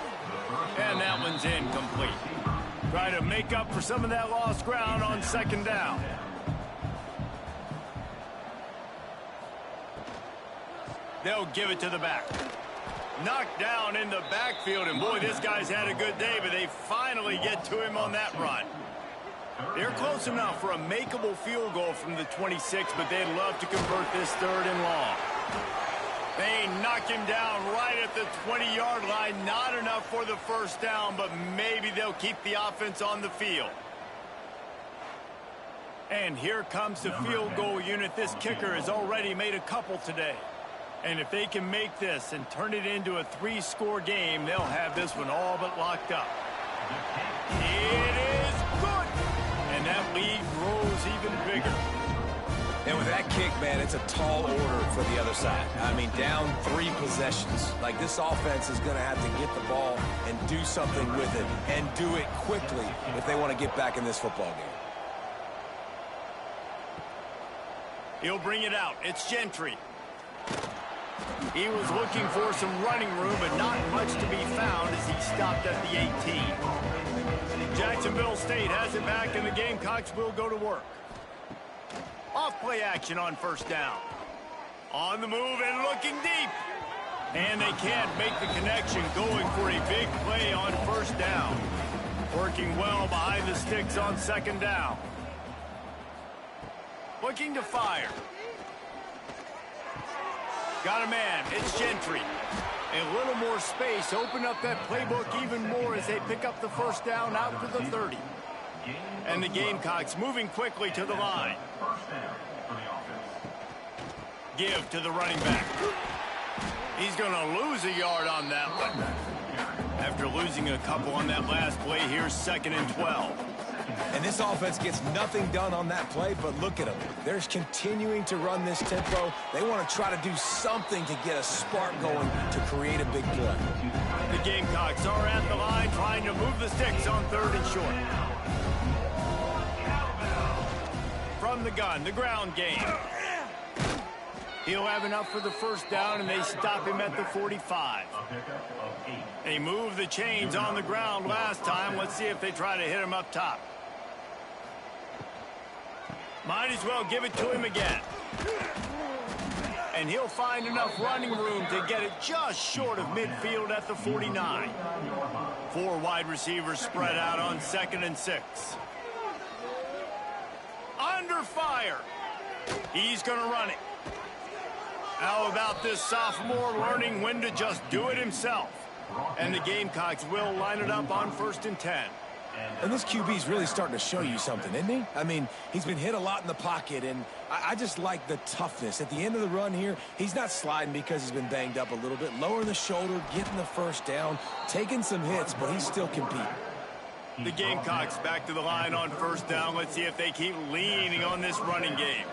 And that one's incomplete. Try to make up for some of that lost ground on second down. They'll give it to the back. Knocked down in the backfield, and boy, this guy's had a good day, but they finally get to him on that run. They're close enough for a makeable field goal from the 26, but they'd love to convert this 3rd and long. They knock him down right at the 20-yard line. Not enough for the first down, but maybe they'll keep the offense on the field. And here comes the field goal unit. This kicker has already made a couple today. And if they can make this and turn it into a 3-score game, they'll have this one all but locked up. It is good! And that lead grows even bigger. And with that kick, man, it's a tall order for the other side. I mean, down 3 possessions. Like, this offense is going to have to get the ball and do something with it, and do it quickly if they want to get back in this football game. He'll bring it out. It's Gentry. He was looking for some running room, but not much to be found as he stopped at the 18. Jacksonville State has it back, and the Gamecocks will go to work. Off-play action on first down. On the move and looking deep. And they can't make the connection, going for a big play on first down. Working well behind the sticks on second down. Looking to fire. Got a man. It's Gentry. A little more space. Open up that playbook even more as they pick up the first down out to the 30. And the Gamecocks moving quickly to the line. Give to the running back. He's going to lose a yard on that one. After losing a couple on that last play, here's 2nd and 12. And this offense gets nothing done on that play, but look at them. They're continuing to run this tempo. They want to try to do something to get a spark going to create a big play. The Gamecocks are at the line trying to move the sticks on 3rd and short. From the gun, the ground game. He'll have enough for the first down, and they stop him at the 45. They moved the chains on the ground last time. Let's see if they try to hit him up top. Might as well give it to him again. And he'll find enough running room to get it just short of midfield at the 49. 4 wide receivers spread out on 2nd and 6. Under fire. He's going to run it. How about this sophomore learning when to just do it himself? And the Gamecocks will line it up on 1st and 10. And this QB's really starting to show you something, isn't he? I mean, he's been hit a lot in the pocket, and I just like the toughness. At the end of the run here, he's not sliding because he's been banged up a little bit. Lowering the shoulder, getting the first down, taking some hits, but he's still competing. The Gamecocks back to the line on 1st down. Let's see if they keep leaning on this running game.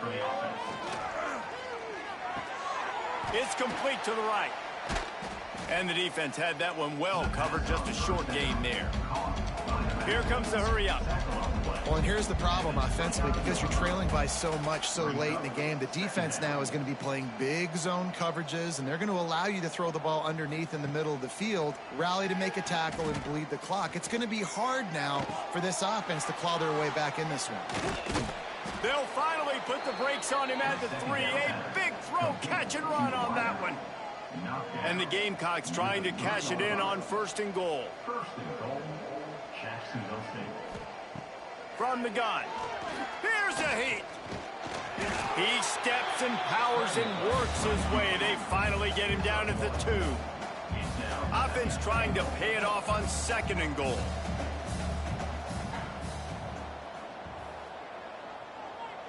It's complete to the right. And the defense had that one well covered. Just a short gain there. Here comes the hurry up. Well, and here's the problem offensively. Because you're trailing by so much so late in the game, the defense now is going to be playing big zone coverages, and they're going to allow you to throw the ball underneath in the middle of the field, rally to make a tackle, and bleed the clock. It's going to be hard now for this offense to claw their way back in this one. They'll finally put the brakes on him at the 3. A big throw, catch and run on that one. And the Gamecocks trying to cash it in on 1st and goal. Jacksonville State. From the gun. Here's a heat. He steps and powers and works his way. They finally get him down at the 2. Offense trying to pay it off on 2nd and goal.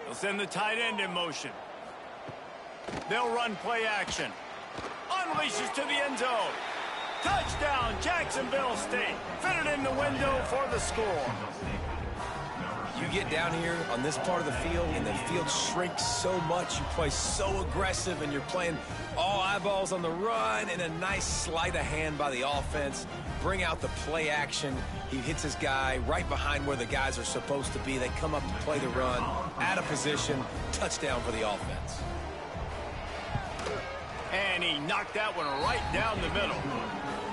They'll send the tight end in motion. They'll run play action. Unleashes to the end zone. Touchdown, Jacksonville State. Fitted in the window for the score. You get down here on this part of the field, and the field shrinks so much. You play so aggressive, and you're playing all eyeballs on the run, and a nice sleight of hand by the offense. Bring out the play action. He hits his guy right behind where the guys are supposed to be. They come up to play the run, out of position, touchdown for the offense. And he knocked that one right down the middle.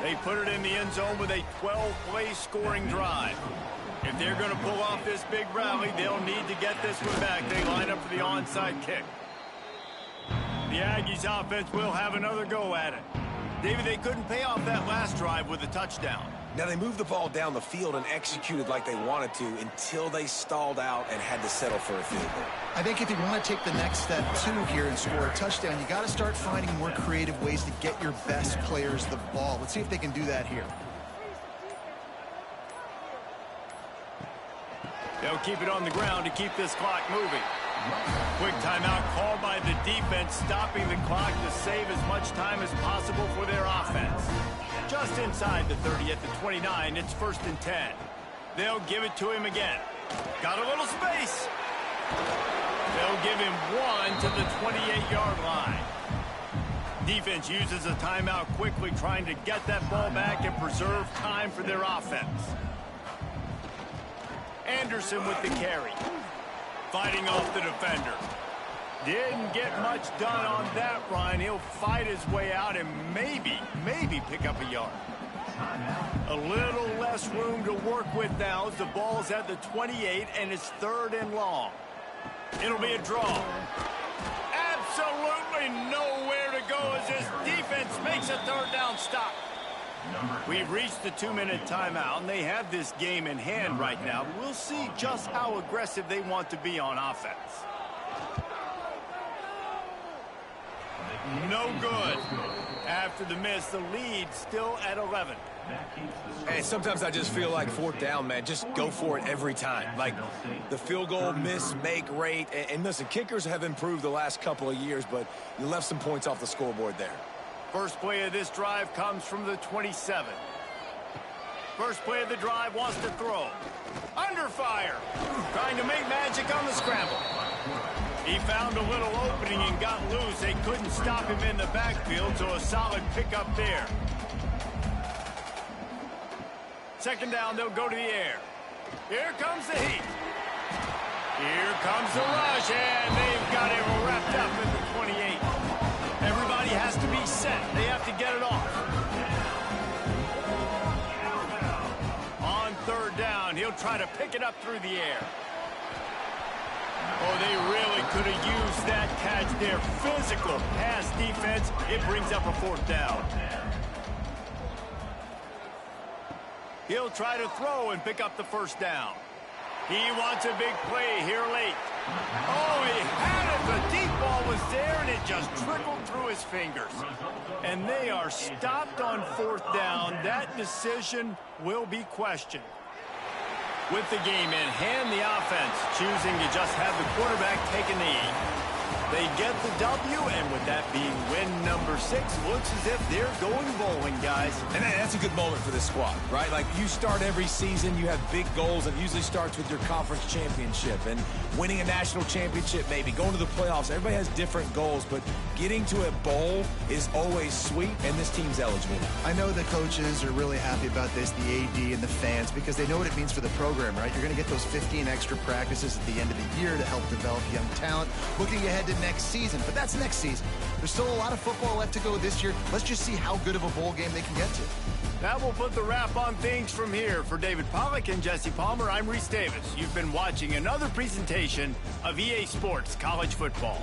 They put it in the end zone with a 12-play scoring drive. If they're going to pull off this big rally, they'll need to get this one back. They line up for the onside kick. The Aggies offense will have another go at it. David, they couldn't pay off that last drive with a touchdown. Now, they moved the ball down the field and executed like they wanted to until they stalled out and had to settle for a field goal. I think if you want to take the next step, too, here and score a touchdown, you got to start finding more creative ways to get your best players the ball. Let's see if they can do that here. They'll keep it on the ground to keep this clock moving. Quick timeout called by the defense, stopping the clock to save as much time as possible for their offense. Just inside the 30 at the 29, it's 1st and 10. They'll give it to him again. Got a little space. They'll give him 1 to the 28-yard line. Defense uses a timeout quickly, trying to get that ball back and preserve time for their offense. Anderson with the carry. Fighting off the defender. Didn't get much done on that run. He'll fight his way out and maybe pick up a yard. A little less room to work with now as the ball's at the 28 and it's 3rd and long. It'll be a draw. Absolutely nowhere to go as this defense makes a 3rd down stop. We've reached the 2-minute timeout, and they have this game in hand right now. We'll see just how aggressive they want to be on offense. No good. After the miss, the lead still at 11. And sometimes I just feel like fourth down, man, just go for it every time. Like the field goal miss-make rate. And listen, kickers have improved the last couple of years, but you left some points off the scoreboard there. First play of this drive comes from the 27. First play of the drive wants to throw. Under fire. Trying to make magic on the scramble. He found a little opening and got loose. They couldn't stop him in the backfield, so a solid pickup there. Second down, they'll go to the air. Here comes the heat. Here comes the rush, and they've got him wrapped up at the 28. Everybody has to be set. They have to get it off. On third down, he'll try to pick it up through the air. Oh, they really could have used that catch there. Physical pass defense. It brings up a fourth down. He'll try to throw and pick up the first down. He wants a big play here late. Oh, he had it. The deep ball was there, and it just trickled through his fingers. And they are stopped on fourth down. That decision will be questioned. With the game in hand, the offense choosing to just have the quarterback take a knee. They get the W, and with that being win number 6, looks as if they're going bowling, guys. And that's a good moment for this squad, right? Like, you start every season, you have big goals. It usually starts with your conference championship and winning a national championship, maybe going to the playoffs. Everybody has different goals, but getting to a bowl is always sweet, and this team's eligible. I know the coaches are really happy about this, the AD and the fans, because they know what it means for the program, right? You're going to get those 15 extra practices at the end of the year to help develop young talent. Looking ahead to next season, but that's next season. There's still a lot of football left to go this year. Let's just see how good of a bowl game they can get to. That will put the wrap on things from here. For David Pollack and Jesse Palmer, I'm Reese Davis. You've been watching another presentation of EA Sports College Football.